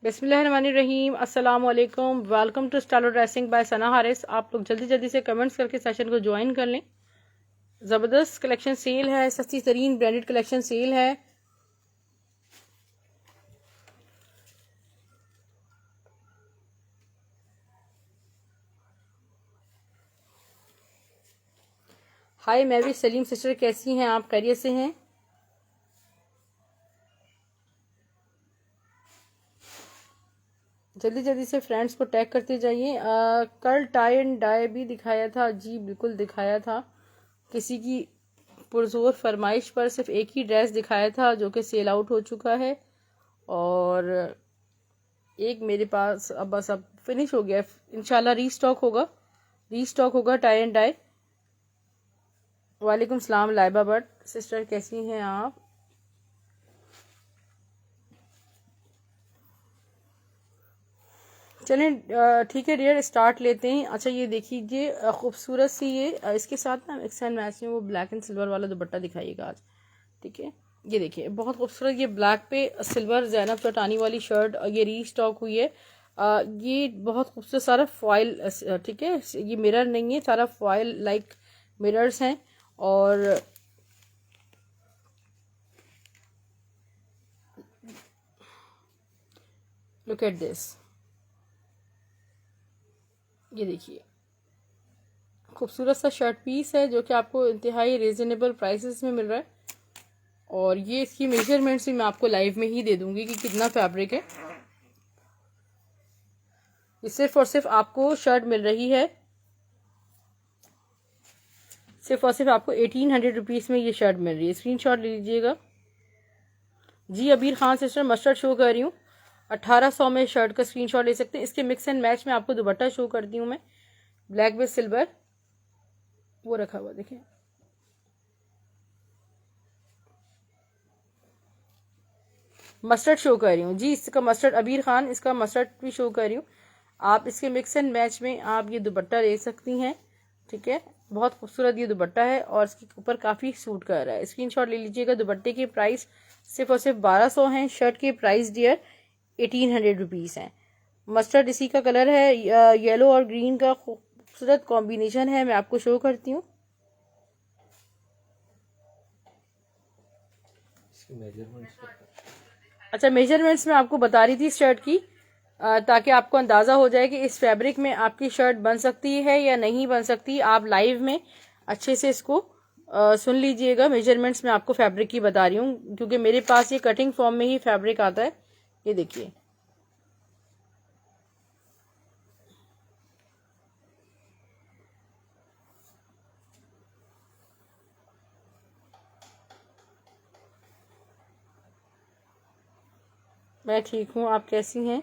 बिस्मिल्लाहिर्रहमानिर्रहीम, अस्सलाम वालेकुम। Welcome to style dressing by Sana Haris. आप लोग जल्दी जल्दी से कमेंट्स करके सेशन को ज्वाइन कर लें। ज़बरदस्त कलेक्शन सेल है, सस्ती तरीन ब्रांडेड कलेक्शन सेल है। हाय, मैं भी सलीम सिस्टर, कैसी हैं आप? खैरियत से हैं? जल्दी जल्दी से फ्रेंड्स को टैग करते जाइए। कल टाई एंड डाई भी दिखाया था जी, बिल्कुल दिखाया था। किसी की पुरजोर फरमाइश पर सिर्फ एक ही ड्रेस दिखाया था जो कि सेल आउट हो चुका है, और एक मेरे पास अब फिनिश हो गया। इंशाल्लाह रीस्टॉक होगा टाई एंड डाई। वालेकुम सलाम लाइबा भट्ट सिस्टर, कैसी हैं आप? चलें ठीक है डियर, स्टार्ट लेते हैं। अच्छा, ये देखिए खूबसूरत सी ये इसके साथ ना मिक्स एंड मैच में वो ब्लैक एंड सिल्वर वाला दुपट्टा दिखाइएगा आज, ठीक है। ये देखिए बहुत खूबसूरत, ये ब्लैक पे सिल्वर ज़ैनब चौटानी वाली शर्ट, ये रीस्टॉक हुई है। ये बहुत खूबसूरत, सारा फॉयल, ठीक है। ये मिरर नहीं है, सारा फॉयल लाइक मिरर्स हैं। और लुक एट दिस, ये देखिए खूबसूरत सा शर्ट पीस है जो कि आपको इंतहाई रिजनेबल प्राइसेस में मिल रहा है। और ये इसकी मेजरमेंट्स भी मैं आपको लाइव में ही दे दूंगी कि कितना फैब्रिक है। ये सिर्फ और सिर्फ आपको शर्ट मिल रही है, सिर्फ और सिर्फ आपको 1800 रुपीज़ में ये शर्ट मिल रही है। स्क्रीनशॉट ले लीजिएगा जी। अबीर खान सिस्टर, मस्टर्ड शो कर रही हूँ, 1800 में शर्ट का स्क्रीनशॉट ले सकते हैं। इसके मिक्स एंड मैच में आपको दुपट्टा शो करती हूँ मैं, ब्लैक विद सिल्वर वो रखा हुआ देखिए। मस्टर्ड शो कर रही हूँ जी, इसका मस्टर्ड, अबीर खान इसका मस्टर्ड भी शो कर रही हूँ। आप इसके मिक्स एंड मैच में आप ये दुपट्टा ले सकती हैं, ठीक है। बहुत खूबसूरत ये दुपट्टा है और इसके ऊपर काफ़ी सूट कर रहा है। स्क्रीनशॉट ले लीजिएगा। दुपट्टे की प्राइस सिर्फ और सिर्फ 1200 हैं। शर्ट की प्राइस डियर 1800 रुपीज़ हैं। मस्टर्ड इसी का कलर है, येलो और ग्रीन का खूबसूरत कॉम्बिनेशन है। मैं आपको शो करती हूँ। अच्छा, मेजरमेंट्स में आपको बता रही थी इस शर्ट की, ताकि आपको अंदाज़ा हो जाए कि इस फैब्रिक में आपकी शर्ट बन सकती है या नहीं बन सकती। आप लाइव में अच्छे से इसको सुन लीजिएगा। मेजरमेंट्स में आपको फैब्रिक की बता रही हूँ क्योंकि मेरे पास ये कटिंग फॉर्म में ही फैब्रिक आता है। ये देखिए, मैं ठीक हूँ, आप कैसी हैं?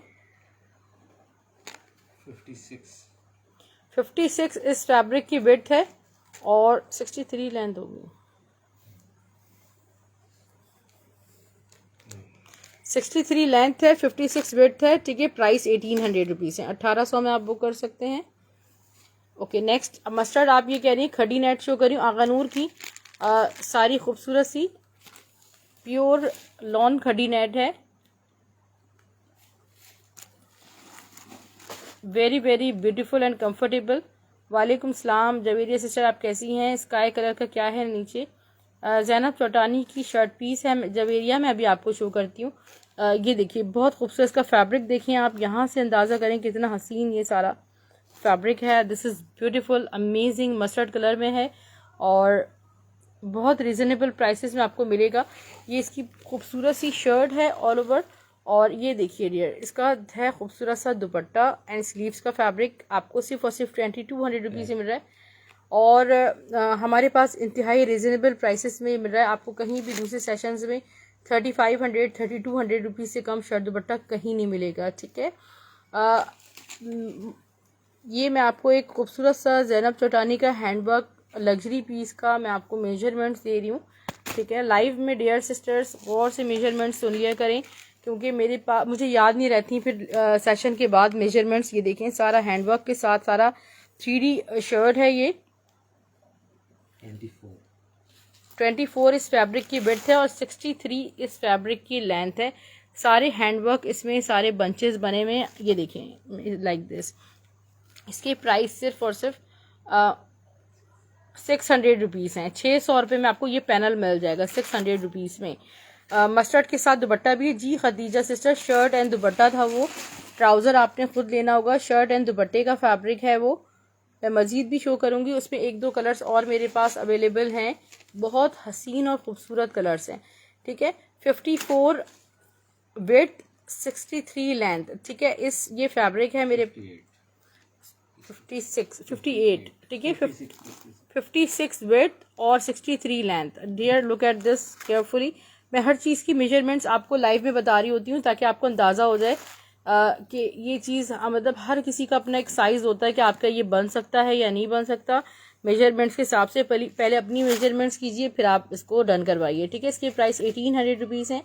56 इस फैब्रिक की विड्थ है और 63 लेंथ होगी। 63 लेंथ है, 56 विड्थ है, ठीक है। प्राइस 1800 रुपीज़ है। 1800 में आप बुक कर सकते हैं। ओके, नेक्स्ट मस्टर्ड आप ये कह रही हैं, खड़ी नेट शो कर रही हूँ, आगानूर की सारी खूबसूरत सी प्योर लॉन खड़ी नेट है। Very very beautiful and comfortable. वालेकुम सलाम जवेरिया सिस्टर, आप कैसी हैं? स्काई कलर का क्या है नीचे? ज़ैनब चौटानी की शर्ट पीस है जवेरिया में, अभी आपको शो करती हूँ। ये देखिए बहुत खूबसूरत इसका फैब्रिक देखिए, आप यहाँ से अंदाज़ा करें कितना हसीन ये सारा फैब्रिक है। This is beautiful, amazing, mustard colour में है और बहुत रिजनेबल प्राइसेस में आपको मिलेगा। ये इसकी खूबसूरत सी शर्ट है ऑल ओवर। और ये देखिए डियर, इसका है खूबसूरत सा दुपट्टा एंड स्लीव्स का फैब्रिक आपको सिर्फ और सिर्फ 2200 रुपीज़ में मिल रहा है। और हमारे पास इंतहाई रिजनेबल प्राइसेस में मिल रहा है। आपको कहीं भी दूसरे सेशंस में 3500 3200 रुपीज़ से कम शर्ट दुपट्टा कहीं नहीं मिलेगा, ठीक है। ये मैं आपको एक खूबसूरत सा ज़ैनब चौटानी का हैंडवर्क लग्जरी पीस का मैं आपको मेजरमेंट्स दे रही हूँ, ठीक है। लाइव में डियर सिस्टर्स गौर से मेजरमेंट्स सुन लिया करें क्योंकि मेरे पास मुझे याद नहीं रहती फिर सेशन के बाद मेजरमेंट्स। ये देखें सारा हैंडवर्क के साथ सारा 3D शर्ट है। ये 24 इस फैब्रिक की विड्थ है और 63 इस फैब्रिक की लेंथ है। सारे हैंडवर्क इसमें, सारे बंचेस बने हुए हैं, ये देखें लाइक दिस। इसके प्राइस सिर्फ और सिर्फ 600 रुपीज़ हैं। 600 रुपये में आपको ये पैनल मिल जाएगा 600 रुपीज़ में। मस्टर्ड के साथ दुपट्टा भी है जी Khadija sister. Shirt and dupatta था वो, ट्राउज़र आपने खुद लेना होगा। शर्ट एंड दुपट्टे का फैब्रिक है वो। मैं मज़ीद भी शो करूँगी, उसमें 1-2 कलर्स और मेरे पास अवेलेबल हैं। बहुत हसीन और ख़ूबसूरत कलर्स हैं, ठीक है। 54 विड्थ, 63 लेंथ, ठीक है। इस ये फैब्रिक है मेरे 58, ठीक है। 56 विड्थ और 63 length. Dear look at this carefully. मैं हर चीज़ की मेजरमेंट्स आपको लाइव में बता रही होती हूँ ताकि आपको अंदाज़ा हो जाए कि ये चीज़ मतलब हर किसी का अपना एक साइज़ होता है कि आपका ये बन सकता है या नहीं बन सकता। मेजरमेंट्स के हिसाब से पहले अपनी मेजरमेंट्स कीजिए, फिर आप इसको डन करवाइए, ठीक है। इसके प्राइस 1800 रुपीज़ हैं।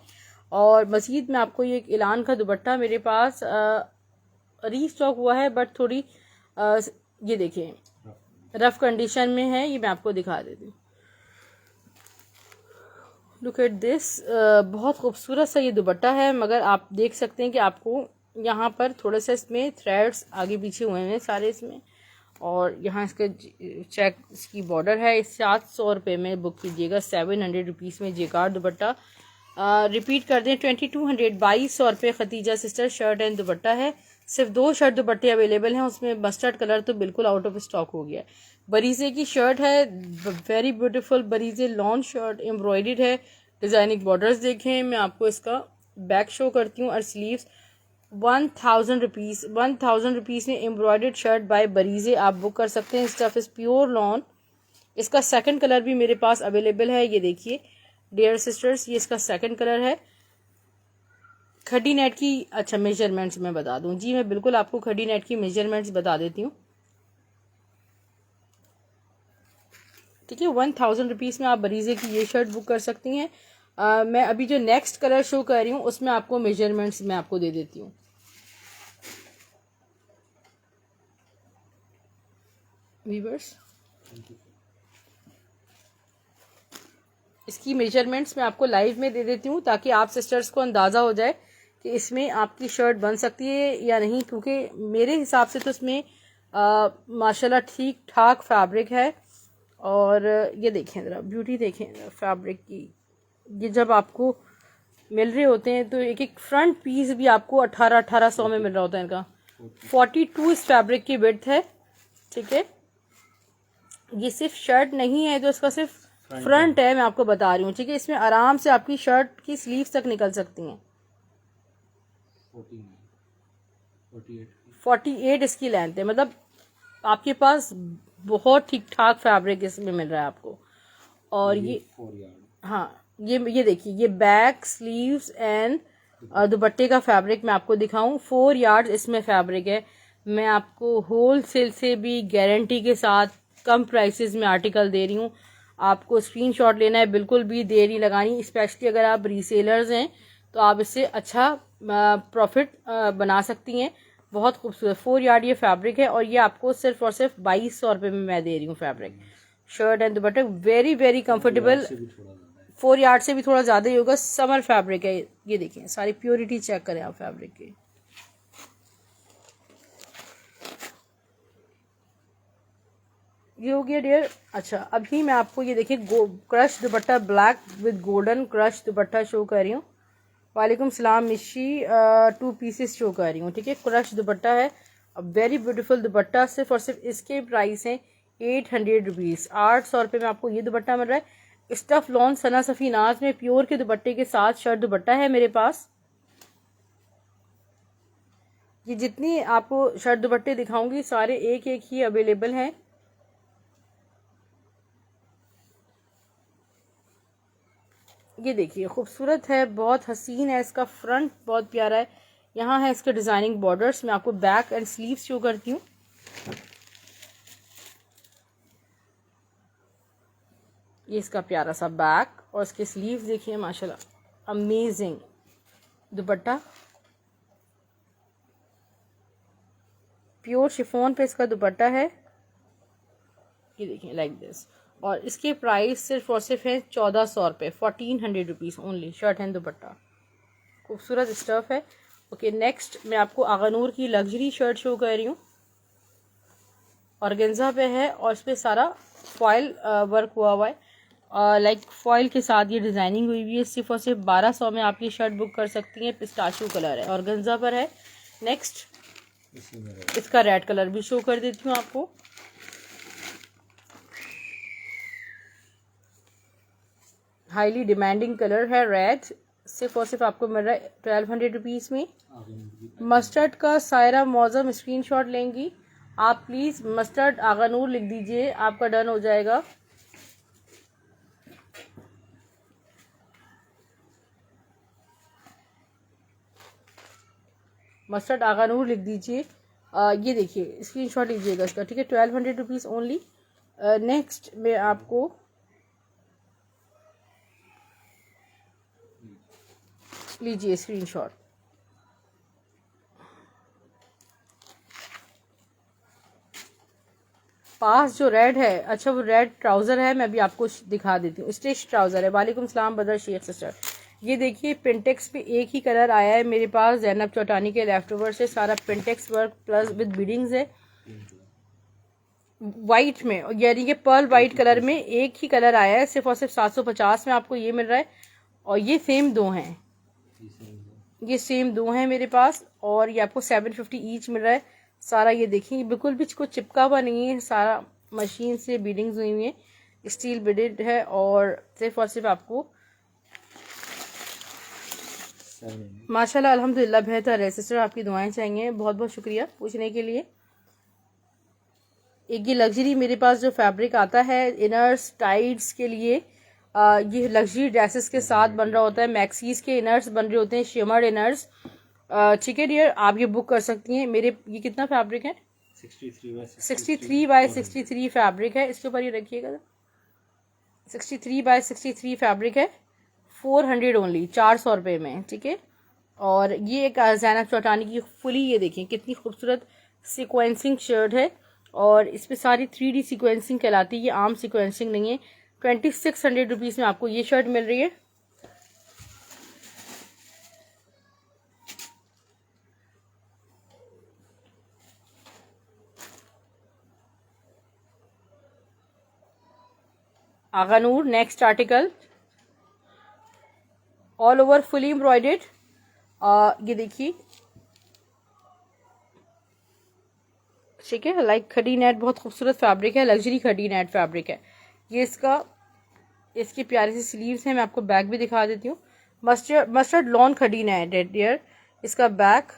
और मज़ीद में आपको ये ऐलान का दुपट्टा मेरे पास रीस्टॉक हुआ है, बट थोड़ी ये देखें रफ कंडीशन में है, ये मैं आपको दिखा देती हूँ। लुक एट दिस, बहुत खूबसूरत सा ये दुपट्टा है, मगर आप देख सकते हैं कि आपको यहाँ पर थोड़ा सा इसमें थ्रेड्स आगे पीछे हुए हैं सारे इसमें। और यहाँ इसका चेक इसकी बॉर्डर है। 700 रुपये में बुक कीजिएगा, 700 रुपीज़ में जेकार्ड दुपट्टा। रिपीट कर दें 2200, 2200 रुपये Khatija sister shirt and dupatta है। सिर्फ 2 शर्ट दुपट्टे अवेलेबल हैं, उसमें मस्टर्ड कलर तो बिल्कुल आउट ऑफ स्टॉक हो गया है। बरीजे की शर्ट है, very beautiful बरीजे long shirt, embroidered है, डिजाइनिंग बॉर्डर्स देखें। मैं आपको इसका बैक शो करती हूँ और स्लीव्स। 1000 रुपीज़, 1000 रुपीज़ में एम्ब्रॉयडर्ड शर्ट बाय बरीजे आप बुक कर सकते हैं। Stuff is pure lawn. इसका सेकंड कलर भी मेरे पास अवेलेबल है, ये देखिए डियर सिस्टर्स, ये इसका सेकंड कलर है। खड्डी नेट की अच्छा मेजरमेंट्स मैं बता दूं जी, मैं बिल्कुल आपको खड्डी नेट की मेजरमेंट्स बता देती हूँ, ठीक है। 1000 रुपीज़ में आप बरीजे की ये शर्ट बुक कर सकती हैं। मैं अभी जो नेक्स्ट कलर शो कर रही हूँ उसमें आपको मेजरमेंट्स मैं आपको दे देती हूँ। वीवर्स, इसकी मेजरमेंट्स मैं आपको लाइव में दे देती हूँ ताकि आप सिस्टर्स को अंदाज़ा हो जाए कि इसमें आपकी शर्ट बन सकती है या नहीं, क्योंकि मेरे हिसाब से तो इसमें माशाल्लाह ठीक ठाक फैब्रिक है। और ये देखें ज़रा ब्यूटी देखें फैब्रिक की। ये जब आपको मिल रहे होते हैं तो एक एक फ्रंट पीस भी आपको 1800 में मिल रहा होता है इनका। 42 इस फैब्रिक की विड्थ है, ठीक है। ये सिर्फ शर्ट नहीं है, तो इसका सिर्फ फ्रंट है, मैं आपको बता रही हूँ, ठीक है। इसमें आराम से आपकी शर्ट की स्लीव्स तक निकल सकती हैं। 48 इसकी लेंथ है, मतलब आपके पास बहुत ठीक ठाक फैब्रिक इसमें मिल रहा है आपको। और ये हाँ, ये देखिए, ये बैक स्लीव्स एंड दुपट्टे का फैब्रिक मैं आपको दिखाऊं। 4 यार्ड इसमें फैब्रिक है। मैं आपको होल सेल से भी गारंटी के साथ कम प्राइसेस में आर्टिकल दे रही हूँ। आपको स्क्रीनशॉट लेना है, बिल्कुल भी देर नहीं लगानी। स्पेशली अगर आप रीसेलर्स हैं तो आप इससे अच्छा प्रॉफिट बना सकती हैं। बहुत खूबसूरत 4 यार्ड ये फैब्रिक है और ये आपको सिर्फ और सिर्फ 2200 रुपये में मैं दे रही हूँ fabric. Shirt and dupatta very very comfortable. 4 yard से भी थोड़ा ज़्यादा ही होगा। समर फैब्रिक है, ये देखिए सारी प्योरिटी चेक करें आप फैब्रिक की। ये हो गया डियर। अच्छा, अभी मैं आपको ये देखिए crush dupatta black with golden crush dupatta show कर रही हूँ। वालेकुम सलाम मिशी, 2 पीसेस शो कर रही हूँ, ठीक है। क्रश दुपट्टा है, वेरी ब्यूटीफुल दुपट्टा। सिर्फ और सिर्फ इसके प्राइस हैं 800 रुपीज़। 800 रुपये में आपको ये दुपट्टा मिल रहा है। स्टफ लॉन सना सफीनाज में प्योर के दुपट्टे के साथ शर्ट दुपट्टा है मेरे पास। ये जितनी आपको शर्ट दुपट्टे दिखाऊंगी सारे एक एक ही अवेलेबल हैं। ये देखिए खूबसूरत है, बहुत हसीन है। इसका फ्रंट बहुत प्यारा है। यहाँ है इसके डिजाइनिंग बॉर्डर्स। मैं आपको बैक एंड स्लीव्स शो करती हूँ। ये इसका प्यारा सा बैक और इसके स्लीव्स देखिए माशाल्लाह अमेजिंग। दुपट्टा प्योर शिफॉन पे इसका दुपट्टा है, ये देखिए लाइक दिस। और इसके प्राइस सिर्फ और सिर्फ है 1400 रुपये, 1400 रुपीज़ ओनली। शर्ट एंड दुपट्टा खूबसूरत स्टफ़ है। ओके, नेक्स्ट मैं आपको आगानूर की लग्जरी शर्ट शो कर रही हूँ। ऑर्गेन्जा पे है और इस पर सारा फॉयल वर्क हुआ हुआ है, लाइक फॉयल के साथ ये डिज़ाइनिंग हुई हुई है। सिर्फ और सिर्फ 1200 में आप ये शर्ट बुक कर सकती हैं। पिस्ताशियो कलर है, ऑर्गेन्जा पर है। नेक्स्ट इसका रेड कलर भी शो कर देती हूँ आपको। हाईली डिमांडिंग कलर है रेड, सिर्फ और सिर्फ आपको मिल रहा है 1200 रुपीज़ में। मस्टर्ड का सायरा मौजम स्क्रीनशॉट लेंगी आप, प्लीज़ मस्टर्ड आगानूर लिख दीजिए, आपका डन हो जाएगा। मस्टर्ड आगानूर लिख दीजिए। ये देखिए स्क्रीनशॉट लीजिएगा इसका, ठीक है। 1200 रुपीज़ ओनली। नेक्स्ट मैं आपको लीजिए स्क्रीनशॉट। पास जो रेड है, अच्छा वो रेड ट्राउज़र है, मैं अभी आपको दिखा देती हूँ। स्टिच ट्राउज़र है। वालेकुम सलाम बदर शेख सिस्टर। ये देखिए पिंटेक्स पे एक ही कलर आया है मेरे पास, जैनब चौटानी के लेफ्ट ओवर से सारा Pintex work plus with beadings है वाइट में, यानी कि पर्ल वाइट कलर में एक ही कलर आया है। सिर्फ और सिर्फ 750 में आपको ये मिल रहा है। और ये सेम दो हैं, ये सेम दो हैं मेरे पास, और ये आपको 750 ईच मिल रहा है सारा। ये देखिए बिल्कुल भी कुछ चिपका हुआ नहीं है, सारा मशीन से बीडिंग्स हुई हुई है, स्टील बीडेड है। और सिर्फ आपको माशाल्लाह अल्हम्दुलिल्लाह बेहतर है। सिस्टर आपकी दुआएं चाहिए, बहुत बहुत शुक्रिया पूछने के लिए। एक ये लग्जरी मेरे पास जो फैब्रिक आता है इनर्स टाइड्स के लिए, ये लग्जरी ड्रेसेस के साथ बन रहा होता है। मैक्सीज के इनर्स बन रहे होते हैं, शिमर इनर्स, ठीक है डियर, आप ये बुक कर सकती हैं। मेरे ये कितना फैब्रिक है, 63 बाय 63 फैब्रिक है। इसके ऊपर ये रखिएगा, 63 बाय 63 फैब्रिक है, 400 ओनली, 400 रुपये में, ठीक है। और ये एक जैनब चौटानी की फुली, ये देखिए कितनी खूबसूरत सीक्वेंसिंग शर्ट है, और इस पर सारी 3D सीक्वेंसिंग कहलाती है, ये आम सीक्वेंसिंग नहीं है। 2600 रुपीज़ में आपको ये शर्ट मिल रही है। Aghanoor next article, all over fully embroidered. ये देखिए, ठीक है, लाइक खड़ी नेट, बहुत खूबसूरत फैब्रिक है, लग्जरी खड़ी नेट फैब्रिक है ये। इसकी प्यारी सी स्लीव्स हैं, मैं आपको बैक भी दिखा देती हूँ। मस्टर्ड लॉन खड़ी नेट है डियर, इसका बैक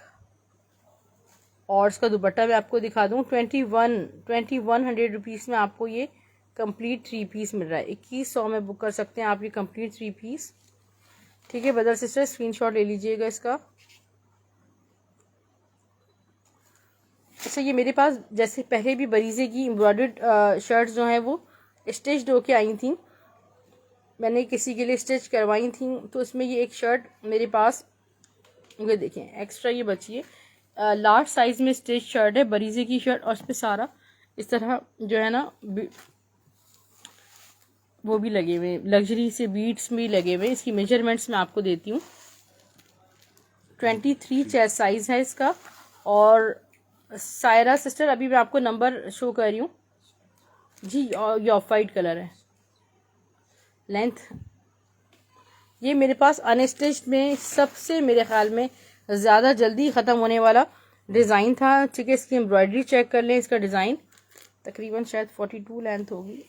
और इसका दुपट्टा मैं आपको दिखा दूँ। 2100 रुपीज़ में आपको ये कंप्लीट 3 पीस मिल रहा है। 2100 में बुक कर सकते हैं आप ये कंप्लीट 3 पीस, ठीक है। ब्रदर सिस्टर स्क्रीनशॉट ले लीजिएगा इसका। अच्छा, ये मेरे पास जैसे पहले भी बरीजे की एम्ब्रॉयडर्ड शर्ट्स जो हैं वो स्टिच्ड होके आई थी, मैंने किसी के लिए स्टिच करवाई थी, तो इसमें ये एक शर्ट मेरे पास, ये देखें एक्स्ट्रा ये बची है, लार्ज साइज़ में स्टिच शर्ट है, बरीजे की शर्ट, और इस पर सारा इस तरह जो है ना वो भी लगे हुए, लग्जरी से बीट्स भी लगे हुए। इसकी मेजरमेंट्स मैं आपको देती हूँ। 23 चेस्ट साइज है इसका। और सायरा सिस्टर अभी मैं आपको नंबर शो कर रही हूँ जी, और ये ऑफ वाइट कलर है। लेंथ ये मेरे पास अनस्टिच्ड में सबसे मेरे ख्याल में ज़्यादा जल्दी ख़त्म होने वाला डिज़ाइन था, ठीक है। इसकी एम्ब्रॉयडरी चेक कर लें, इसका डिज़ाइन तकरीबन शायद 42 लेंथ होगी,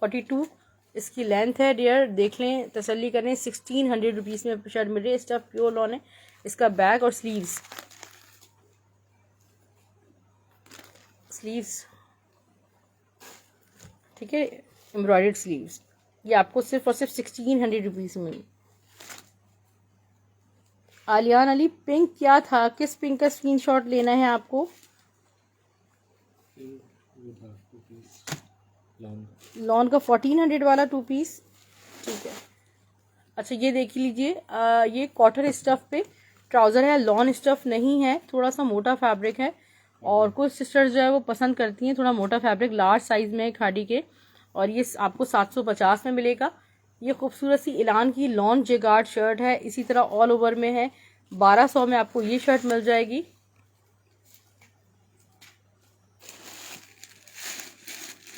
42 इसकी लेंथ है डियर, देख लें, तसल्ली करें। 1600 रुपीज़ में शर्ट मिल रही है, स्टफ प्योर लॉन है। इसका बैक और स्लीव्स ठीक है, एम्ब्रॉयडर्ड स्लीव्स, ये आपको सिर्फ और सिर्फ 1600 रुपीज़ में। आलियान अली पिंक क्या था, किस पिंक का स्क्रीनशॉट लेना है आपको? लॉन का 1400 वाला 2 पीस, ठीक है। अच्छा ये देख लीजिए, ये कॉटन स्टफ पे ट्राउज़र है, लॉन स्टफ नहीं है, थोड़ा सा मोटा फैब्रिक है, और कुछ सिस्टर्स जो है वो पसंद करती हैं थोड़ा मोटा फैब्रिक, लार्ज साइज़ में खाड़ी के, और ये आपको 750 में मिलेगा। ये खूबसूरत सी इलान की लॉन जेगार्ड शर्ट है, इसी तरह ऑल ओवर में है। 1200 में आपको ये शर्ट मिल जाएगी।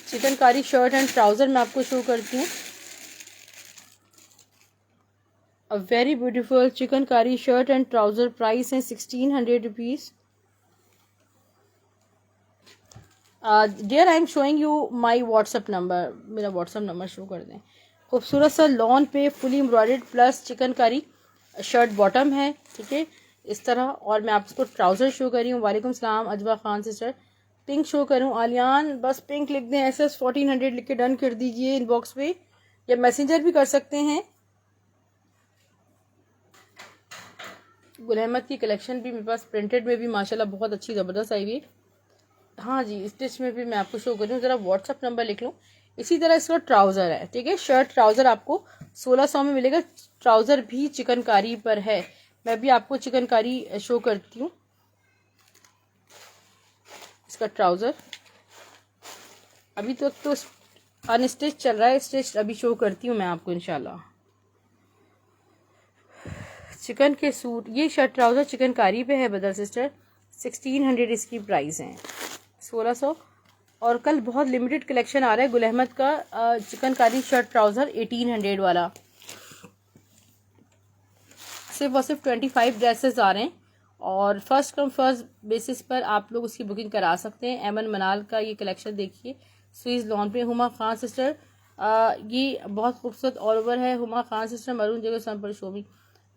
चिकनकारी शर्ट एंड ट्राउजर मैं आपको शो करती हूँ। A very beautiful chikankari shirt and trouser, price है 1600 rupees. Dear I am showing you my WhatsApp number, मेरा व्हाट्सअप नंबर शो कर दें। खूबसूरत सा लॉन पे fully embroidered plus chikankari shirt bottom है, ठीक है इस तरह। और मैं आपको ट्राउजर शो कर रही हूँ। वालेकुम सलाम अजवा खान सिस्टर। पिंक शो करूँ आलियान, बस पिंक लिख दें, SS 1400 लिख के डन कर दीजिए इनबॉक्स पे, या मैसेंजर भी कर सकते हैं। गुल अहमद की कलेक्शन भी मेरे पास प्रिंटेड में भी माशाल्लाह बहुत अच्छी ज़बरदस्त आई हुई। हाँ जी, स्टिच में भी मैं आपको शो कर रही हूँ, ज़रा व्हाट्सअप नंबर लिख लूँ। इसी तरह इसका ट्राउज़र है, ठीक है शर्ट ट्राउज़र आपको 1600 में मिलेगा। ट्राउज़र भी चिकनकारी पर है। मैं भी आपको चिकनकारी शो करती हूँ। इसका ट्राउज़र अभी तक तो अनस्टिच चल रहा है, स्टिच अभी शो करती हूँ मैं आपको इंशाल्लाह। चिकन के सूट, ये शर्ट ट्राउज़र चिकनकारी पे है बदर सिस्टर, 1600 इसकी प्राइस है, 1600। और कल बहुत लिमिटेड कलेक्शन आ रहा है गुल अहमद का चिकनकारी शर्ट ट्राउज़र 1800 वाला। सिर्फ और सिर्फ 25 ड्रेसेस आ रहे हैं और फर्स्ट कम फर्स्ट बेसिस पर आप लोग उसकी बुकिंग करा सकते हैं। एमन मनाल का ये कलेक्शन देखिए, स्विस लॉन पे। हुमा खान सिस्टर, ये बहुत खूबसूरत ऑल ओवर है। हुमा खान सिस्टर मरून जगह सन पर शोमी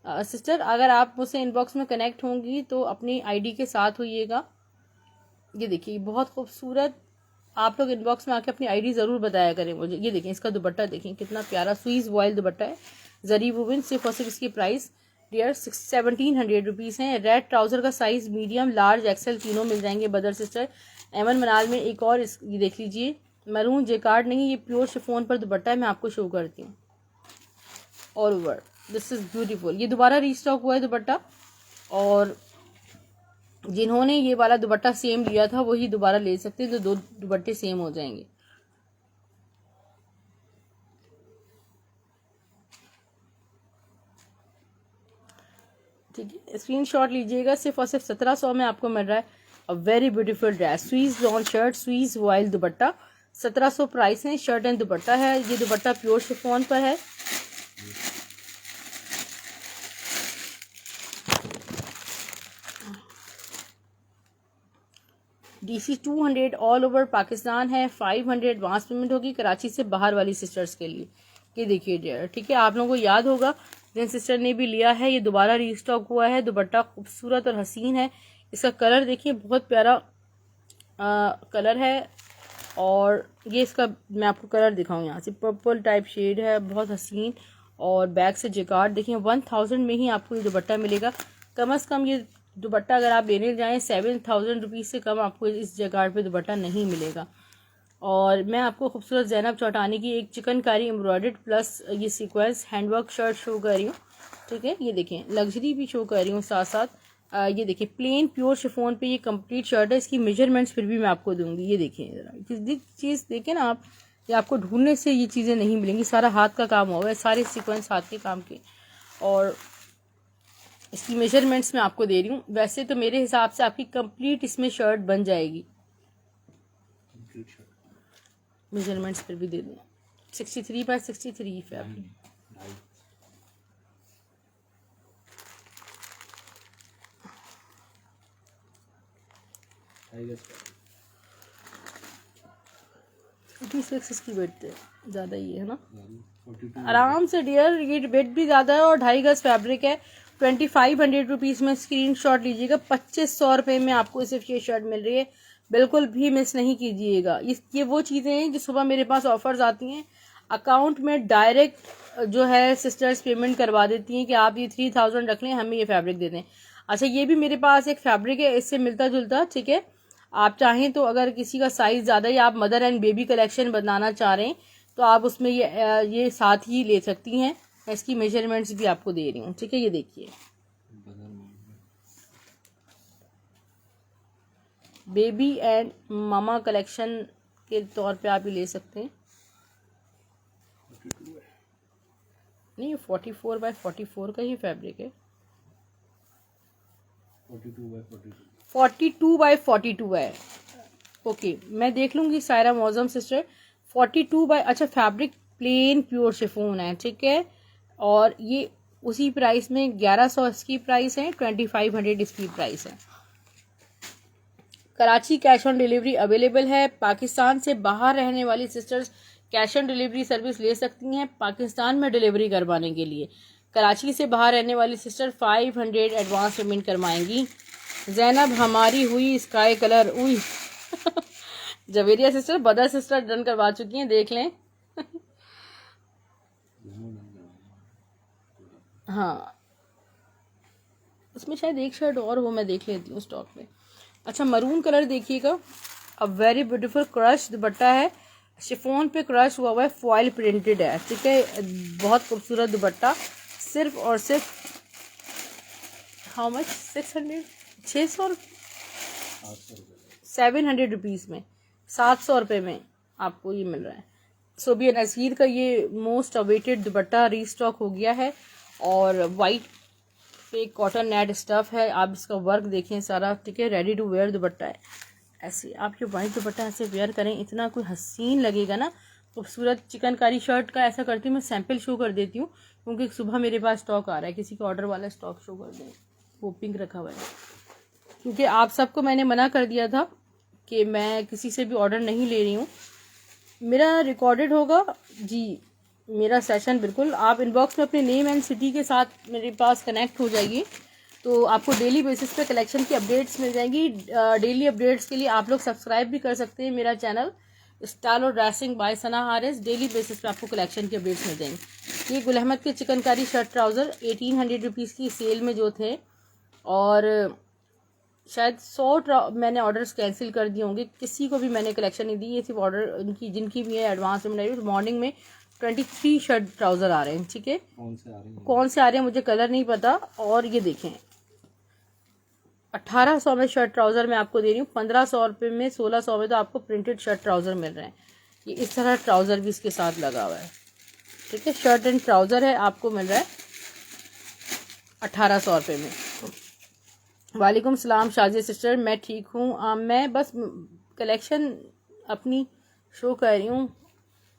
सिस्टर, अगर आप मुझसे इनबॉक्स में कनेक्ट होंगी तो अपनी आईडी के साथ होइएगा। ये देखिए बहुत खूबसूरत, आप लोग इनबॉक्स में आके अपनी आईडी ज़रूर बताया करें मुझे। ये देखें इसका दुपट्टा देखें कितना प्यारा स्वीज वॉयल दुपट्टा है, जरी वुवन। सिर्फ और सिर्फ इसकी प्राइस डियर 1700 रुपीज़ हैं। रेड ट्राउज़र का साइज़ मीडियम लार्ज एक्सेल तीनों मिल जाएंगे बदर सिस्टर। एमन मनाल में एक और ये देख लीजिए, मैरून जेकार्ड नहीं, ये प्योर शिफॉन पर दुपट्टा है। मैं आपको शो करती हूँ all over, this is beautiful. ये दोबारा रीस्टॉक हुआ है दुपट्टा, और जिन्होंने ये वाला दुपट्टा सेम लिया था वही दोबारा ले सकते हैं, तो दो दुपट्टे सेम हो जाएंगे। ठीक है, स्क्रीनशॉट लीजिएगा। सिर्फ और सिर्फ 1700 में आपको मिल रहा है a very beautiful dress, Swiss lawn shirt, Swiss voile dupatta, 1700 price है। शर्ट एंड दुपट्टा है, ये दुपट्टा प्योर शिफॉन पर है। DC 200 ऑल ओवर पाकिस्तान है। 500 एडवांस पेमेंट होगी कराची से बाहर वाली सिस्टर्स के लिए। ये देखिए डियर, ठीक है आप लोगों को याद होगा जिन सिस्टर ने भी लिया है, ये दोबारा रीस्टॉक हुआ है। दुपट्टा खूबसूरत और हसीन है। इसका कलर देखिए बहुत प्यारा कलर है, और ये इसका मैं आपको कलर दिखाऊँ यहाँ से, पर्पल टाइप शेड है, बहुत हसीन। और बैक से जिकार्ड देखिए, 1000 में ही आपको ये दुपट्टा मिलेगा। कम से कम ये दुपट्टा अगर आप लेने जाएँ 7000 रुपीज़ से कम आपको इस जगार्ड पे दुपट्टा नहीं मिलेगा। और मैं आपको खूबसूरत ज़ैनब चौटानी की एक चिकनकारी एम्ब्रॉयडर्ड प्लस ये सीक्वेंस हैंडवर्क शर्ट शो कर रही हूँ, ठीक है। ये देखें लग्जरी भी शो कर रही हूँ साथ साथ। ये देखिए प्लेन प्योर शिफॉन पे ये कंप्लीट शर्ट है। इसकी मेजरमेंट्स फिर भी मैं आपको दूंगी। ये देखिए ज़रा चीज़ देखें ना आप, ये आपको ढूंढने से ये चीज़ें नहीं मिलेंगी, सारा हाथ का काम हुआ है, सारे सीक्वेंस हाथ के काम के। और इसकी मेजरमेंट्स मैं आपको दे रही हूँ। वैसे तो मेरे हिसाब से आपकी कंप्लीट इसमें शर्ट बन जाएगी। मेजरमेंट्स फिर भी दे दूँ, 63 बाय 63 फैब्रिक। इसकी वेट ज़्यादा ही है ना, आराम से डियर, ये वेट भी ज़्यादा है और 2.5 गज फैब्रिक है। 2500 रुपीज़ में स्क्रीन शॉट लीजिएगा। 2500 रुपये में आपको सिर्फ ये शर्ट मिल रही है, बिल्कुल भी मिस नहीं कीजिएगा। ये वो चीज़ें हैं जो सुबह मेरे पास ऑफर्स आती हैं, अकाउंट में डायरेक्ट जो है सिस्टर्स पेमेंट करवा देती हैं कि आप ये 3000 रख लें, हमें ये फैब्रिक दे दें। अच्छा ये भी मेरे पास एक फैब्रिक है इससे मिलता जुलता, ठीक है। आप चाहें तो अगर किसी का साइज़ ज़्यादा या आप मदर एंड बेबी कलेक्शन बनाना चाह रहे हैं तो आप उसमें ये साथ ही ले सकती हैं। मैं इसकी मेजरमेंट्स भी आपको दे रही हूँ, ठीक है। ये देखिए बेबी एंड मामा कलेक्शन के तौर पे आप ये ले सकते हैं। नहीं, 44x44 का ही फैब्रिक है। 42x42 है। ओके, मैं देख लूँगी सायरा मौजम सिस्टर। 42 बाय, अच्छा फैब्रिक प्लेन प्योर शिफॉन है, ठीक है। और ये उसी प्राइस में 1100 इसकी प्राइस है, 2500 इसकी प्राइस है। Karachi cash on delivery available है। पाकिस्तान से बाहर रहने वाली sisters cash on delivery service ले सकती हैं पाकिस्तान में डिलीवरी करवाने के लिए। कराची से बाहर रहने वाली सिस्टर 500 एडवांस पेमेंट करवाएंगी। जैनब हमारी हुई स्काई कलर, उई जवेरिया सिस्टर, बदर सिस्टर डन करवा चुकी हैं, देख लें। हाँ, उसमें शायद एक शर्ट और हो, मैं देख लेती हूँ स्टॉक में। अच्छा, मरून कलर देखिएगा, अब वेरी ब्यूटीफुल क्रश दुपट्टा है, शिफॉन पे क्रश हुआ हुआ है, फॉइल प्रिंटेड है, ठीक है। बहुत खूबसूरत दुपट्टा, सिर्फ और सिर्फ हाउ मच 600 700 रुपीज़ में, 700 रुपये में आपको ये मिल रहा है। सोबिया नज़ीर का ये मोस्ट अवेटेड दुपट्टा रीस्टॉक हो गया है और वाइट पे कॉटन नेट स्टफ है। आप इसका वर्क देखें सारा, ठीक है। रेडी टू वेयर दुपट्टा है। ऐसे आप ये वाइट दुपट्टा ऐसे वेयर करें, इतना कोई हसीन लगेगा ना, खूबसूरत। चिकनकारी शर्ट का ऐसा करती हूँ मैं, सैंपल शो कर देती हूँ क्योंकि सुबह मेरे पास स्टॉक आ रहा है, किसी का ऑर्डर वाला स्टॉक शो कर दें। वो पिंक रखा हुआ है क्योंकि आप सबको मैंने मना कर दिया था कि मैं किसी से भी ऑर्डर नहीं ले रही हूँ। मेरा रिकॉर्डेड होगा जी, मेरा सेशन बिल्कुल। आप इनबॉक्स में अपने नेम एंड सिटी के साथ मेरे पास कनेक्ट हो जाइए, तो आपको डेली बेसिस पे कलेक्शन की अपडेट्स मिल जाएंगी। डेली अपडेट्स के लिए आप लोग सब्सक्राइब भी कर सकते हैं मेरा चैनल स्टाइल और dressing by Sana Haris. Daily basis पे आपको कलेक्शन की अपडेट्स मिल जाएंगी। ये गुल अहमद के चिकनकारी शर्ट ट्राउज़र 1800 रुपीज़ की सेल में जो थे, और शायद 100 मैंने ऑर्डर्स कैंसिल कर दिए होंगे, किसी को भी मैंने कलेक्शन नहीं दी। ये सिर्फ ऑर्डर उनकी जिनकी भी है एडवांस में आई। मॉर्निंग में 23 शर्ट ट्राउज़र आ रहे हैं, ठीक है। कौन से आ रहे हैं मुझे कलर नहीं पता। और ये देखें 1800 में शर्ट ट्राउज़र मैं आपको दे रही हूँ, 1500 रुपये में, 1600 में तो आपको प्रिंटेड शर्ट ट्राउज़र मिल रहे हैं। ये इस तरह ट्राउज़र भी इसके साथ लगा हुआ है, ठीक है। शर्ट एंड ट्राउज़र है, आपको मिल रहा है 1800 रुपये में। वालेकुम सलाम शाजिया सिस्टर, मैं ठीक हूँ। मैं बस कलेक्शन अपनी शो कर रही हूँ।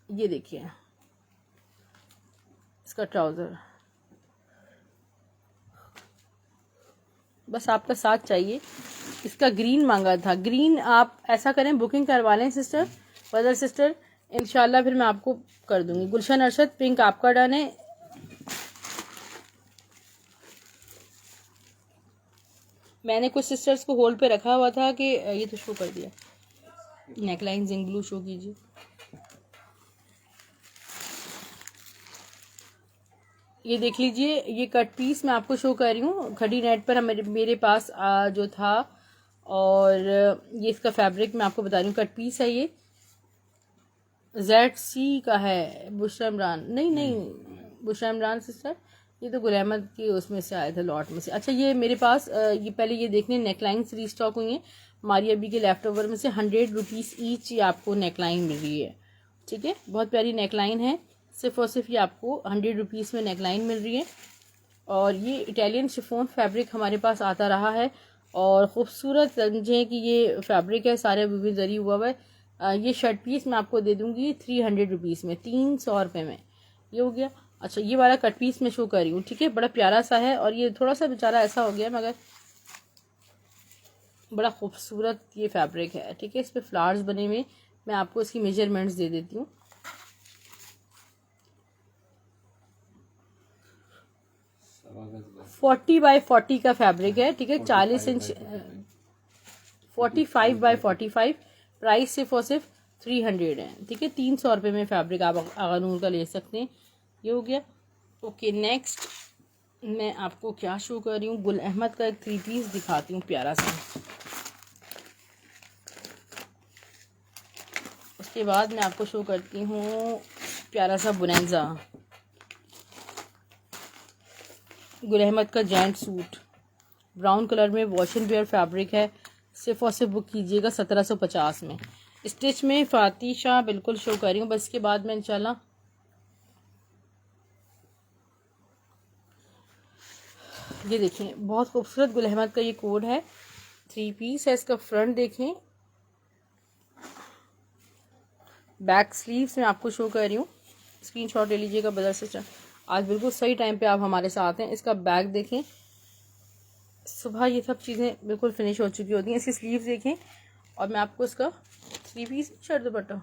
ये देखिए इसका ट्राउज़र, बस आपका साथ चाहिए। इसका ग्रीन मांगा था, ग्रीन आप ऐसा करें बुकिंग करवा लें सिस्टर, बदर सिस्टर, इंशाल्लाह फिर मैं आपको कर दूंगी। गुलशन अरशद पिंक आपका डन है। मैंने कुछ सिस्टर्स को होल्ड पे रखा हुआ था कि ये तो शो कर दिया। नेकलाइन जिंग ब्लू शो कीजिए। ये देख लीजिए, ये कट पीस मैं आपको शो कर रही हूँ। खड़ी नेट पर मेरे पास जो था, और ये इसका फैब्रिक मैं आपको बता रही हूँ। कट पीस है, ये ZC का है। बुशरा इमरान, नहीं बुशरा इमरान सिस्टर, ये तो गुल अहमद की उसमें से आया था लॉट में से। अच्छा, ये मेरे पास ये पहले ये देखने नेकलाइंस रीस्टॉक हुई हैं मारिया बी के लेफ्ट ओवर में से। 100 रुपीज़ ईच ये आपको नेकलाइन मिल रही है, ठीक है। बहुत प्यारी नेकलाइन है, सिर्फ और सिर्फ ये आपको 100 रुपीज़ में नेकलाइन मिल रही है। और ये इटालियन शिफॉन फैब्रिक हमारे पास आता रहा है, और ख़ूबसूरत समझें कि ये फैब्रिक है, सारे विविध जरी हुआ है। ये शर्ट पीस मैं आपको दे दूंगी 300 रुपीज़ में, 300 रुपये में ये हो गया। अच्छा, ये वाला कट पीस मैं शो कर रही हूँ, ठीक है। बड़ा प्यारा सा है, और ये थोड़ा सा बेचारा ऐसा हो गया, मगर बड़ा खूबसूरत ये फैब्रिक है, ठीक है। इस पर फ्लावर्स बने हुए, मैं आपको इसकी मेजरमेंट्स दे देती हूँ। फोर्टी बाय 40 का फैब्रिक है, ठीक है। 40 इंच 45 बाय 45, प्राइस सिर्फ और सिर्फ 300 है, ठीक है। 300 रुपये में फैब्रिक आप आगानूर का ले सकते हैं। ये हो गया। ओके, नेक्स्ट मैं आपको क्या शो कर रही हूँ, गुल अहमद का एक 3 पीस दिखाती हूँ प्यारा सा। उसके बाद मैं आपको शो करती हूँ प्यारा सा बुनेंजा, गुल अहमद का जेंट सूट, ब्राउन कलर में, वॉश एंड वेयर फैब्रिक है। सिर्फ और सिर्फ बुक कीजिएगा 1750 में। स्टिच में फातिशा बिल्कुल शो कर रही हूँ, बस इसके बाद मैं इंशाल्लाह ये देखें बहुत खूबसूरत गुल अहमद का ये कोड है, 3 पीस है। इसका फ्रंट देखें, बैक स्लीव्स में आपको शो कर रही हूँ, स्क्रीनशॉट ले लीजिएगा ब्रदर सिस्टर, आज बिल्कुल सही टाइम पे आप हमारे साथ हैं। इसका बैक देखें, सुबह ये सब चीज़ें बिल्कुल फिनिश हो चुकी होती हैं। इसकी स्लीव्स देखें, और मैं आपको इसका 3 पीस शर्ट दुपट्टा,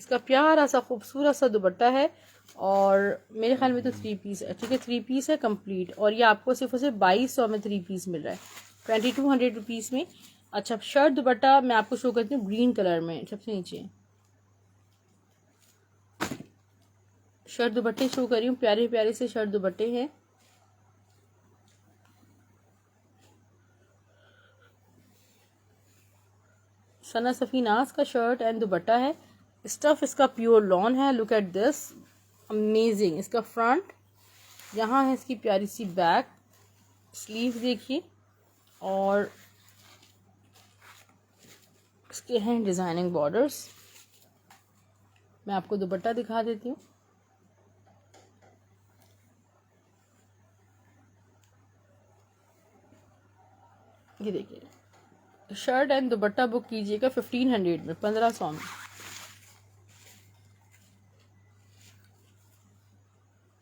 इसका प्यारा सा खूबसूरत सा दुपट्टा है, और मेरे ख्याल में तो 3 पीस है, ठीक है 3 पीस है कंप्लीट, और ये आपको सिर्फ और सिर्फ 2200 में 3 पीस मिल रहा है, 2200 रुपीज़ में। अच्छा, शर्ट दुपट्टा मैं आपको शो करती हूँ ग्रीन कलर में, सबसे नीचे शर्ट दुपट्टे शो कर रही हूँ, प्यारे प्यारे से शर्ट दुपट्टे हैं। सना सफीनाज का शर्ट एंड दुपट्टा है, स्टफ इसका प्योर लॉन है। Look at this, amazing. इसका फ्रंट, यहाँ है इसकी प्यारी सी बैक स्लीव देखिए, और इसके हैं डिजाइनिंग बॉर्डर्स। मैं आपको दुपट्टा दिखा देती हूँ, ये देखिए शर्ट एंड दुपट्टा बुक कीजिएगा 1500 में, 1500 में।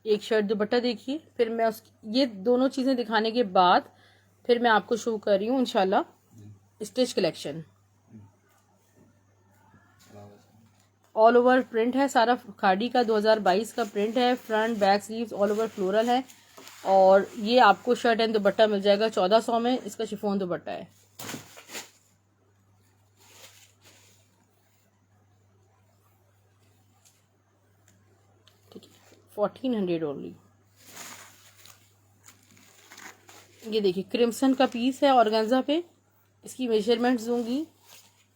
एक शर्ट दुपट्टा देखिए, फिर मैं ये दोनों चीज़ें दिखाने के बाद फिर मैं आपको शो कर रही हूँ इंशाल्लाह stitch collection. All over print है सारा, खाड़ी का 2022 का प्रिंट है, front back sleeves all over floral है, और ये आपको शर्ट एंड दुपट्टा मिल जाएगा 1400 में। इसका शिफॉन दुपट्टा है, ठीक है 1400 ओनली। ये देखिए क्रिम्सन का पीस है ऑर्गेन्जा पे, इसकी मेजरमेंट्स दूंगी।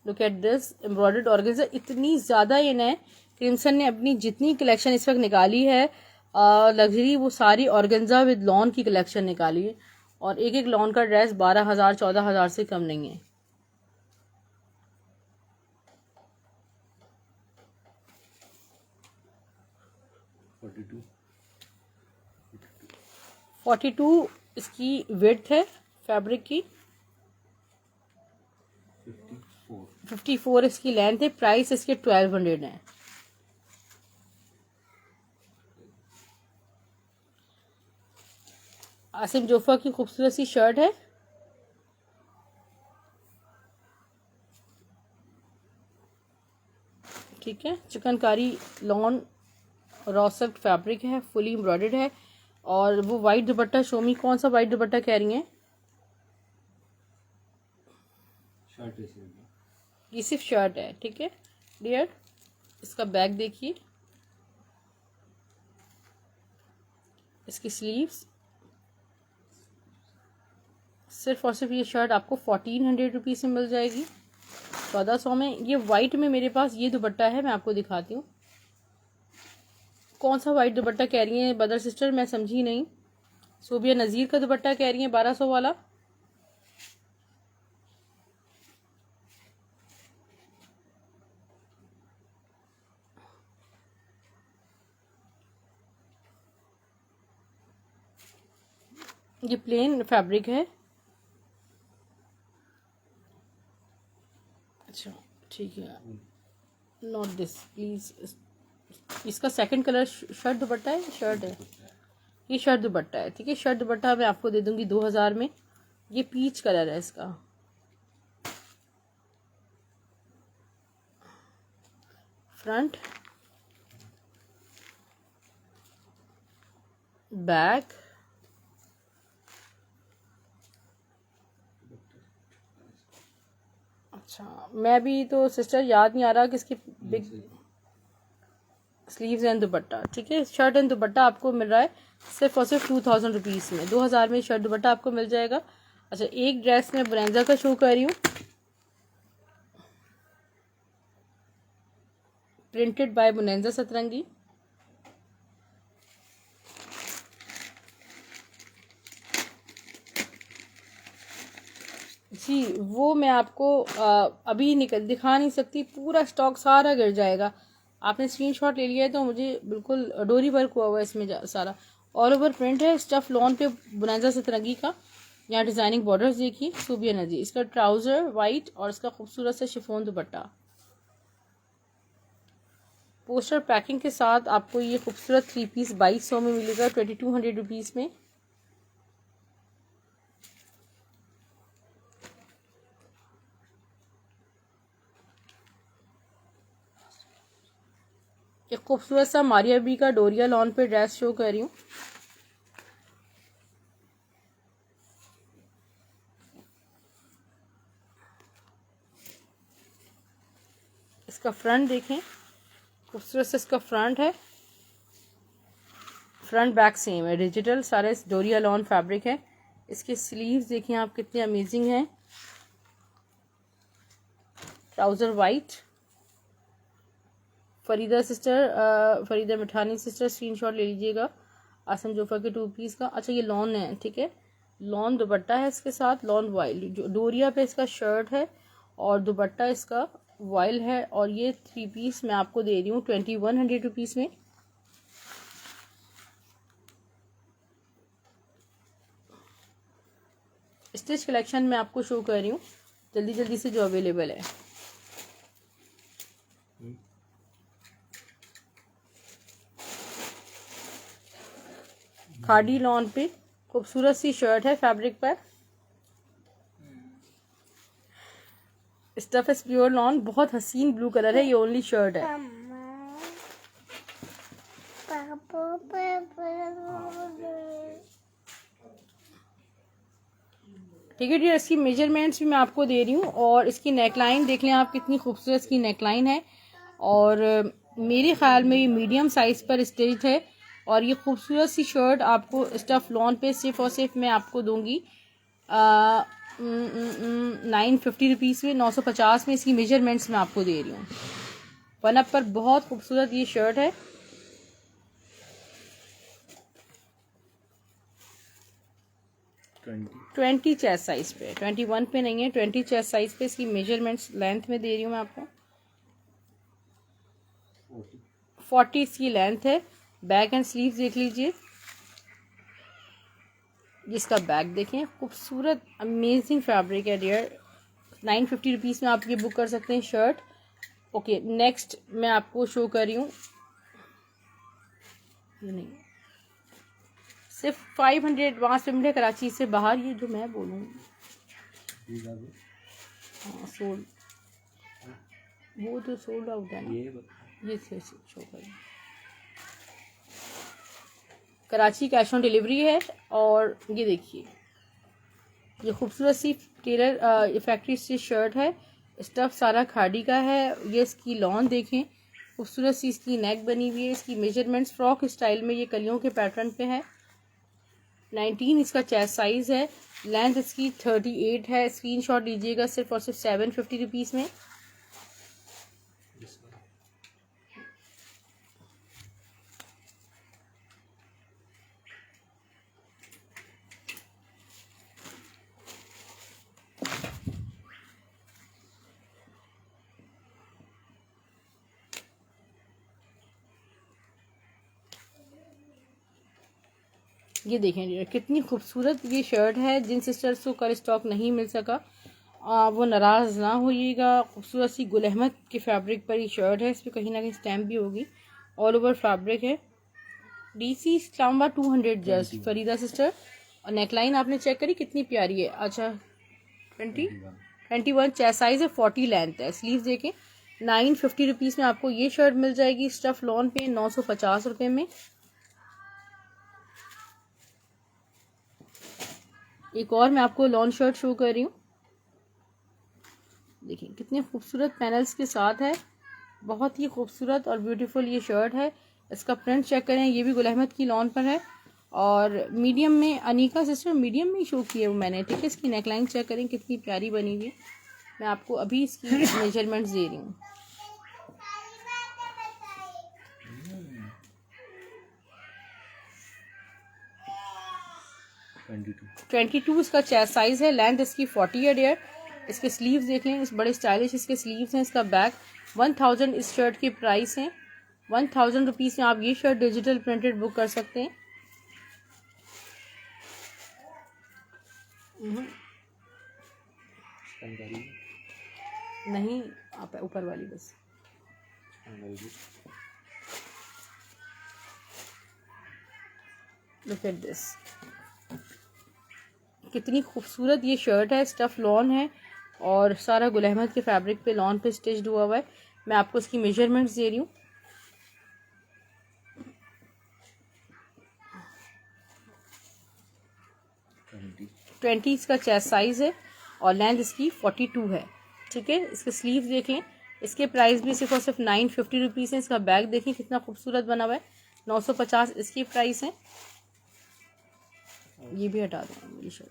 Look at this, embroidered organza, इतनी ज़्यादा ये नए क्रिम्सन ने अपनी जितनी कलेक्शन इस वक्त निकाली है लग्जरी, वो सारी ऑर्गेन्जा विद लॉन की कलेक्शन निकाली है, और एक एक लॉन का ड्रेस 12,000 14,000 से कम नहीं है। फोर्टी टू इसकी विड्थ है फैब्रिक की, 54 इसकी लेंथ है। प्राइस इसके 1200 है। आसिम जोफा की खूबसूरत सी शर्ट है, ठीक है chikankari lawn raw silk fabric है, फुली एम्ब्रॉयडर्ड है, और वो वाइट दुपट्टा शोमी, कौन सा वाइट दुपट्टा कह रही हैं? ये सिर्फ शर्ट है, ठीक है डियर। इसका बैक देखिए, इसकी स्लीव्स, सिर्फ और सिर्फ ये शर्ट आपको 1400 रुपीज़ में मिल जाएगी, 1400 में। ये वाइट में मेरे पास ये दुपट्टा है, मैं आपको दिखाती हूँ। कौन सा वाइट दुपट्टा कह रही हैं ब्रदर सिस्टर, मैं समझी नहीं। सोबिया नज़ीर का दुपट्टा कह रही हैं 1200 वाला। ये प्लेन फैब्रिक है, अच्छा ठीक है, नॉट दिस प्लीज। इसका सेकंड कलर शर्ट दुपट्टा है, शर्ट है, ये शर्ट दुपट्टा है, ठीक है। शर्ट दुपट्टा मैं आपको दे दूंगी 2000 में। ये पीच कलर है इसका, फ्रंट बैक, अच्छा मैं भी तो सिस्टर याद नहीं आ रहा कि इसकी बिग स्लीव्स एंड दुपट्टा, ठीक है। शर्ट एंड दुपट्टा आपको मिल रहा है सिर्फ और सिर्फ 2000 रुपीज़ में, 2000 में शर्ट दुपट्टा आपको मिल जाएगा। अच्छा एक ड्रेस में ब्रेंजा का शो कर रही हूँ, प्रिंटेड बाय बुनेंजा सतरंगी। जी वो मैं आपको अभी दिखा नहीं सकती, पूरा स्टॉक सारा गिर जाएगा। आपने स्क्रीनशॉट ले लिया है तो मुझे बिल्कुल डोरी वर्क हुआ हुआ है इसमें सारा, ऑल ओवर प्रिंट है, स्टफ लॉन पे बुनाजा सतरंगी का, यहाँ डिजाइनिंग बॉर्डर्स देखिए, सूबिया नजी। इसका ट्राउजर वाइट और इसका खूबसूरत सा शिफॉन दुपट्टा। पोस्टर पैकिंग के साथ आपको ये खूबसूरत 3 पीस 2200 में मिलेगा, 2200 रुपीज़ में। एक खूबसूरत सा मारिया बी का डोरिया लॉन पे ड्रेस शो कर रही हूँ। इसका फ्रंट देखें, खूबसूरत से इसका फ्रंट है, फ्रंट बैक सेम है, डिजिटल सारे डोरिया लॉन फैब्रिक है। इसके स्लीव्स देखें आप कितने अमेजिंग हैं। Trouser white. Farida Mithani sister screenshot ले लीजिएगा। आसम जोफा के 2 पीस का। अच्छा ये लॉन है, ठीक है, लॉन दुपट्टा है इसके साथ, लॉन वाइल जो डोरिया पे इसका शर्ट है और दुपट्टा इसका वाइल है। और ये 3 पीस मैं आपको दे रही हूँ 2100 रुपीज़ में। स्टिच कलेक्शन में आपको शो कर रही हूँ जल्दी जल्दी से जो अवेलेबल है। खादी लॉन पे खूबसूरत सी शर्ट है फैब्रिक पर। स्टफ इज प्योर लॉन, बहुत हसीन ब्लू कलर है, ये ओनली शर्ट है। ठीक है डियर, इसकी मेजरमेंट्स भी मैं आपको दे रही हूँ। और इसकी नेकलाइन देख लें आप, कितनी खूबसूरत इसकी नेकलाइन है। और मेरे ख्याल में ये मीडियम साइज़ पर स्टिच है। और ये खूबसूरत सी शर्ट आपको स्टफ लॉन पे सिर्फ और सिर्फ मैं आपको दूंगी 950 रुपीज़ में, 950 में। इसकी मेजरमेंट्स मैं आपको दे रही हूँ। वन अप पर बहुत खूबसूरत ये शर्ट है। ट्वेंटी चेस्ट साइज पे, 21 पे नहीं है, 20 चेस्ट साइज पे इसकी मेजरमेंट्स लेंथ में दे रही हूँ मैं आपको। 40 इसकी लेंथ है। बैक एंड स्लीव्स देख लीजिए, जिसका बैक देखें, खूबसूरत अमेजिंग फैब्रिक है डियर। 950 रुपीज़ में आप ये बुक कर सकते हैं शर्ट। ओके नेक्स्ट मैं आपको शो कर रही हूँ, ये नहीं सिर्फ 500 एडवांस पेमेंट है कराची से बाहर। ये जो मैं बोलूँगी हाँ सोल्ड, वो तो सोल्ड आउट है ना, ये शो कर कराची कैश ऑन डिलीवरी है। और ये देखिए ये खूबसूरत सी टेलर फैक्ट्री से शर्ट है, स्टफ सारा खादी का है। ये इसकी लॉन देखें, खूबसूरत सी इसकी नेक बनी हुई है। इसकी मेजरमेंट्स फ्रॉक स्टाइल में ये कलियों के पैटर्न पे है। 19 इसका चेस्ट साइज है, लेंथ इसकी 38 है। स्क्रीनशॉट लीजिएगा सिर्फ और सिर्फ 750 रुपीज़ में। ये देखें कितनी खूबसूरत ये शर्ट है। जिन सिस्टर्स को कल स्टॉक नहीं मिल सका वो नाराज़ ना होइएगा। खूबसूरत सी गुल अहमद के फैब्रिक पर ये शर्ट है, इस पर कहीं ना कहीं स्टैम्प भी होगी। ऑल ओवर फैब्रिक है। DC Islamabad 200 just Farida sister. और नेकलाइन आपने चेक करी कितनी प्यारी है। अच्छा 21 चेस्ट साइज है, 40 लेंथ है। स्लीव देखें, 950 रुपीज़ में आपको ये शर्ट मिल जाएगी स्टफ लॉन पे, 950 रुपये में। एक और मैं आपको लॉन शर्ट शो कर रही हूँ, देखिए कितने खूबसूरत पैनल्स के साथ है। बहुत ही खूबसूरत और ब्यूटीफुल ये शर्ट है। इसका प्रिंट चेक करें, ये भी गुल अहमद की लॉन पर है। और मीडियम में अनीका सिस्टर मीडियम में ही शो किया वो मैंने, ठीक है। इसकी नेकलाइन चेक करें कितनी प्यारी बनी हुई है। मैं आपको अभी इसकी मेजरमेंट्स दे रही हूँ। 22 इसका चेस्ट साइज है, लेंथ इसकी 40 है डियर। इसके स्लीव्स देख लें, इस बड़े स्टाइलिश इसके स्लीव्स हैं। इसका बैक 1000 इस शर्ट की प्राइस है। 1000 रुपीज़ में आप ये शर्ट डिजिटल प्रिंटेड बुक कर सकते हैं। नहीं, आप ऊपर वाली बस। लुक एट दिस, कितनी खूबसूरत ये शर्ट है। स्टफ लॉन है और सारा गुल अहमद के फैब्रिक पे लॉन पे स्टिच्ड हुआ हुआ है। मैं आपको इसकी मेजरमेंट्स दे रही हूँ। 20 इसका चेस्ट साइज है और लेंथ इसकी 42 है। ठीक है, इसके स्लीव देखें, इसके प्राइस भी सिर्फ और सिर्फ 950 रुपीज़ है। इसका बैग देखें कितना खूबसूरत बना हुआ है, 950 इसकी प्राइस है। ये भी हटा दें मेरी शर्ट।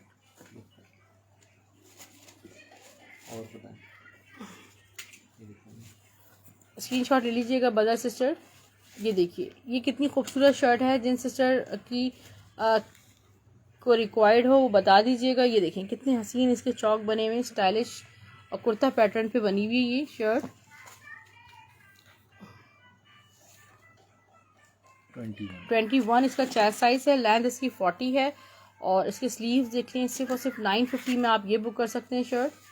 स्क्रीनशॉट ले लीजिएगा ब्रदर सिस्टर। ये देखिए ये कितनी खूबसूरत शर्ट है। जिन सिस्टर की को रिक्वायर्ड हो वो बता दीजिएगा। ये देखें कितने हसीन इसके चौक बने हुए, स्टाइलिश और कुर्ता पैटर्न पे बनी हुई है ये शर्ट। 21 इसका चेस्ट साइज है, लेंथ इसकी 40 है और इसके स्लीव्स देख लें, सिर्फ और सिर्फ 950 में आप ये बुक कर सकते हैं शर्ट।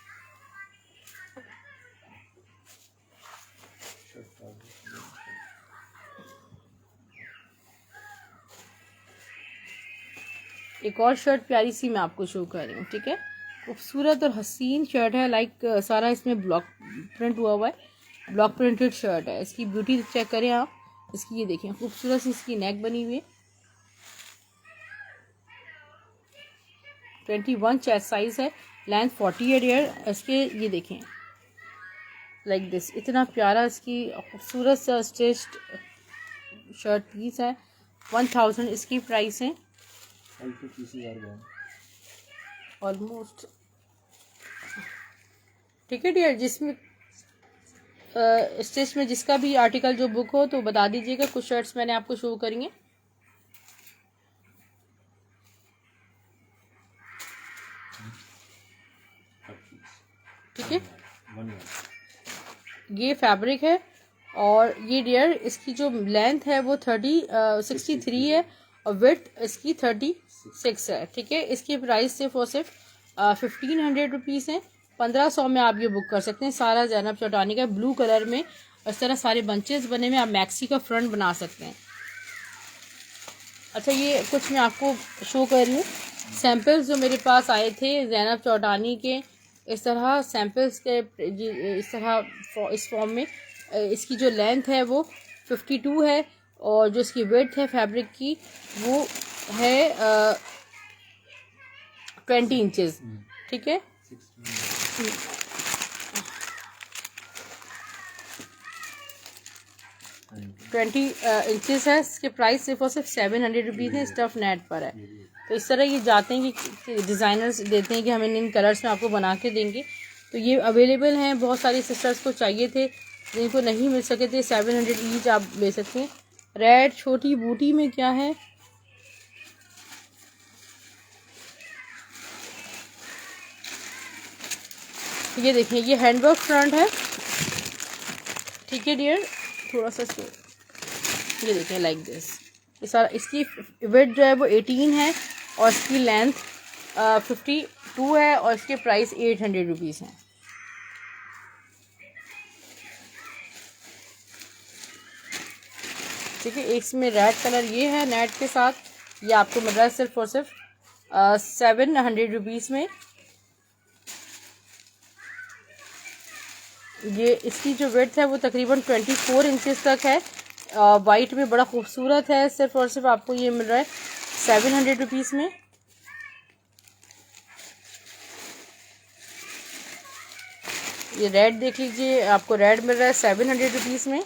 एक और शर्ट प्यारी सी मैं आपको शो कर रही हूँ। ठीक है, खूबसूरत और हसीन शर्ट है। लाइक सारा इसमें ब्लॉक प्रिंट हुआ हुआ है, ब्लॉक प्रिंटेड शर्ट है। इसकी ब्यूटी चेक करें आप, इसकी ये देखें खूबसूरत सी इसकी नेक बनी हुई है। 21 चेस्ट साइज है, लेंथ 40 है डियर। इसके ये देखें लाइक दिस, इतना प्यारा इसकी खूबसूरत सा स्टिच्ड शर्ट पीस है। 1000 इसकी प्राइस है ऑलमोस्ट। ठीक है डियर, जिसमें स्टिच में जिसका भी आर्टिकल जो बुक हो तो बता दीजिएगा। कुछ शर्ट्स मैंने आपको शो करेंगे। ठीक है, ये फैब्रिक है और ये डियर इसकी जो लेंथ है वो 63 है और विड्थ इसकी 36 है। ठीक है, इसकी प्राइस सिर्फ और सिर्फ 1500 रुपीज़ है। 1500 में आप ये बुक कर सकते हैं। सारा ज़ैनब चौटानी का ब्लू कलर में इस तरह सारे बंचेस बने हुए, आप मैक्सी का फ्रंट बना सकते हैं। अच्छा, ये कुछ मैं आपको शो कर रही हूँ सैम्पल्स जो मेरे पास आए थे ज़ैनब चौटानी के। इस तरह सैम्पल्स के इस तरह इस फॉर्म में इसकी जो लेंथ है वो 52 है और जो इसकी विड्थ है फैब्रिक की वो है 20 इंचेस। ठीक है, 20 इंचेस है। इसके प्राइस सिर्फ और सिर्फ 700 रुपीज़ है, स्टफ नेट पर है। तो इस तरह ये जाते हैं कि डिज़ाइनर्स देते हैं कि हम इन कलर्स में आपको बना के देंगे। तो ये अवेलेबल हैं, बहुत सारी सिस्टर्स को चाहिए थे, जिनको नहीं मिल सके थे। 700 ईच आप ले सकते हैं। रेड छोटी बूटी में क्या है, ये देखिए ये हैंडवर्क फ्रंट है। ठीक है डियर, थोड़ा सा ये देखें लाइक दिस। ये सारा इसकी विड्थ जो है वो 18 है और इसकी लेंथ 52 है और इसके प्राइस 800 रुपीज़ हैं। ठीक है, इसमें रेड कलर ये है नेट के साथ, ये आपको मिल रहा है सिर्फ और सिर्फ 700 रुपीज़ में। ये इसकी जो विड्थ है वो तकरीबन 24 इंचेस तक है। वाइट में बड़ा खूबसूरत है। सिर्फ और सिर्फ आपको ये मिल रहा है 700 रुपीज़ में। ये रेड देख लीजिए, आपको रेड मिल रहा है 700 रुपीज़ में।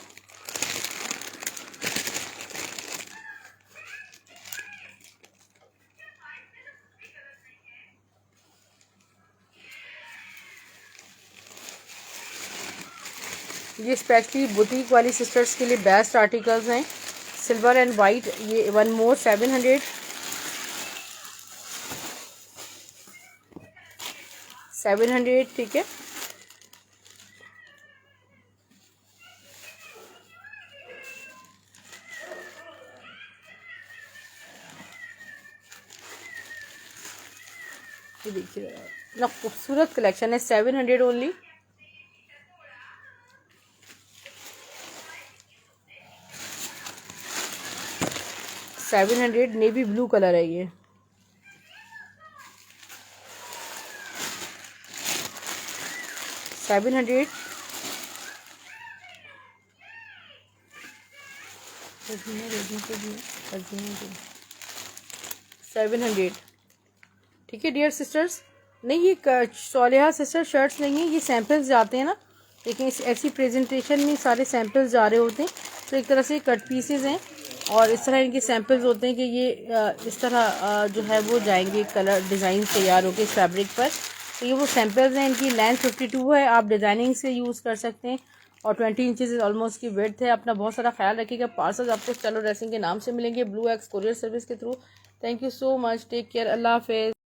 ये स्पेशली बुटीक वाली सिस्टर्स के लिए बेस्ट आर्टिकल्स हैं, सिल्वर एंड वाइट। ये वन मोर 700। ठीक है, ये देखिए इतना खूबसूरत कलेक्शन है, 700 ओनली। $700 नेवी ब्लू कलर है ये। $700 $700। ठीक है डियर सिस्टर्स, नहीं ये सोलिहा सिस्टर शर्ट्स नहीं है, ये सैम्पल्स जाते हैं ना, लेकिन ऐसी प्रेजेंटेशन में सारे सैम्पल्स जा रहे होते हैं, तो एक तरह से कट पीसेस हैं और इस तरह इनके सैम्पल्स होते हैं कि ये इस तरह जो है वो जाएंगे कलर डिज़ाइन तैयार होके इस फैब्रिक पर। तो ये वो सैम्पल्स हैं, इनकी लेंथ 52 है, आप डिज़ाइनिंग से यूज़ कर सकते हैं और 20 इंचज़ ऑलमोस्ट की विड्थ है। अपना बहुत सारा ख्याल रखिएगा। पार्सल्स आपको चलो ड्रेसिंग के नाम से मिलेंगे ब्लू एक्स कोरियर सर्विस के through. Thank you so much, take care, Allah हाफिज़।